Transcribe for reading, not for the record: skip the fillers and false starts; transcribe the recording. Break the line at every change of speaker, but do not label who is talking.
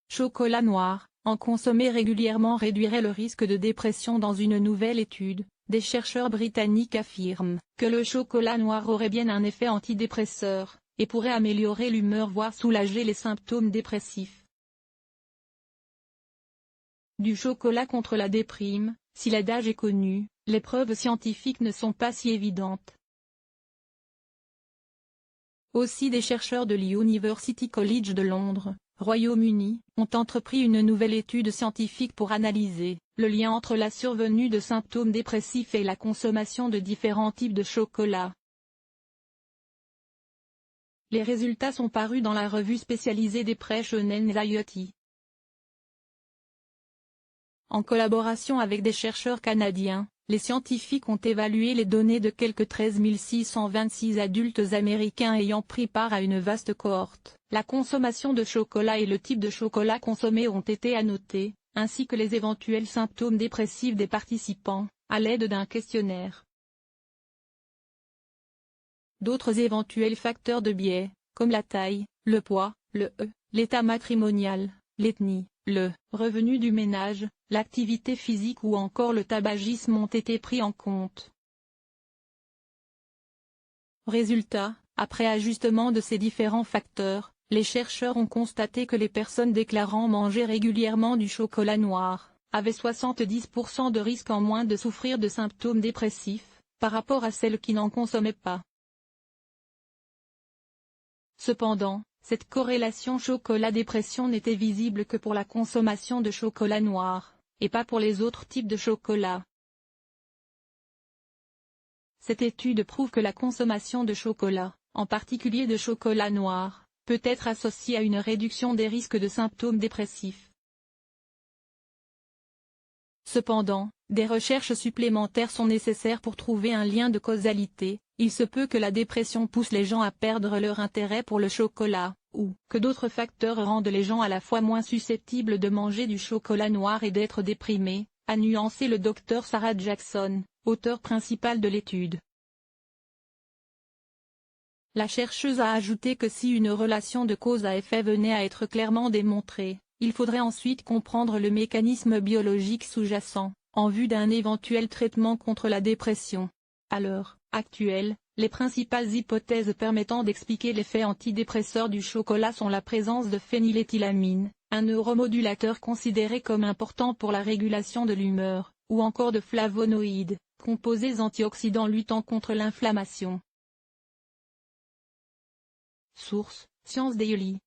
chocolat noir, en consommer régulièrement réduirait le risque de dépression. Dans une nouvelle étude, des chercheurs britanniques affirment que le chocolat noir aurait bien un effet antidépresseur, et pourrait améliorer l'humeur voire soulager les symptômes dépressifs. Du chocolat contre la déprime, si l'adage est connu, les preuves scientifiques ne sont pas si évidentes. Aussi des chercheurs de l'University College de Londres, Royaume-Uni, ont entrepris une nouvelle étude scientifique pour analyser le lien entre la survenue de symptômes dépressifs et la consommation de différents types de chocolat. Les résultats sont parus dans la revue spécialisée Depression and Anxiety. En collaboration avec des chercheurs canadiens, les scientifiques ont évalué les données de quelques 13 626 adultes américains ayant pris part à une vaste cohorte. La consommation de chocolat et le type de chocolat consommé ont été annotés, ainsi que les éventuels symptômes dépressifs des participants, à l'aide d'un questionnaire. D'autres éventuels facteurs de biais, comme la taille, le poids, l'état matrimonial, l'ethnie, le revenu du ménage, l'activité physique ou encore le tabagisme ont été pris en compte. Résultat, après ajustement de ces différents facteurs, les chercheurs ont constaté que les personnes déclarant manger régulièrement du chocolat noir avaient 70% de risque en moins de souffrir de symptômes dépressifs, par rapport à celles qui n'en consommaient pas. Cependant, cette corrélation chocolat-dépression n'était visible que pour la consommation de chocolat noir, et pas pour les autres types de chocolat. Cette étude prouve que la consommation de chocolat, en particulier de chocolat noir, peut être associée à une réduction des risques de symptômes dépressifs. Cependant, des recherches supplémentaires sont nécessaires pour trouver un lien de causalité. Il se peut que la dépression pousse les gens à perdre leur intérêt pour le chocolat, ou que d'autres facteurs rendent les gens à la fois moins susceptibles de manger du chocolat noir et d'être déprimés, a nuancé le Dr Sarah Jackson, auteur principal de l'étude. La chercheuse a ajouté que si une relation de cause à effet venait à être clairement démontrée, il faudrait ensuite comprendre le mécanisme biologique sous-jacent, en vue d'un éventuel traitement contre la dépression. À l'heure actuelle, les principales hypothèses permettant d'expliquer l'effet antidépresseur du chocolat sont la présence de phényléthylamine, un neuromodulateur considéré comme important pour la régulation de l'humeur, ou encore de flavonoïdes, composés antioxydants luttant contre l'inflammation. Source: Science Daily.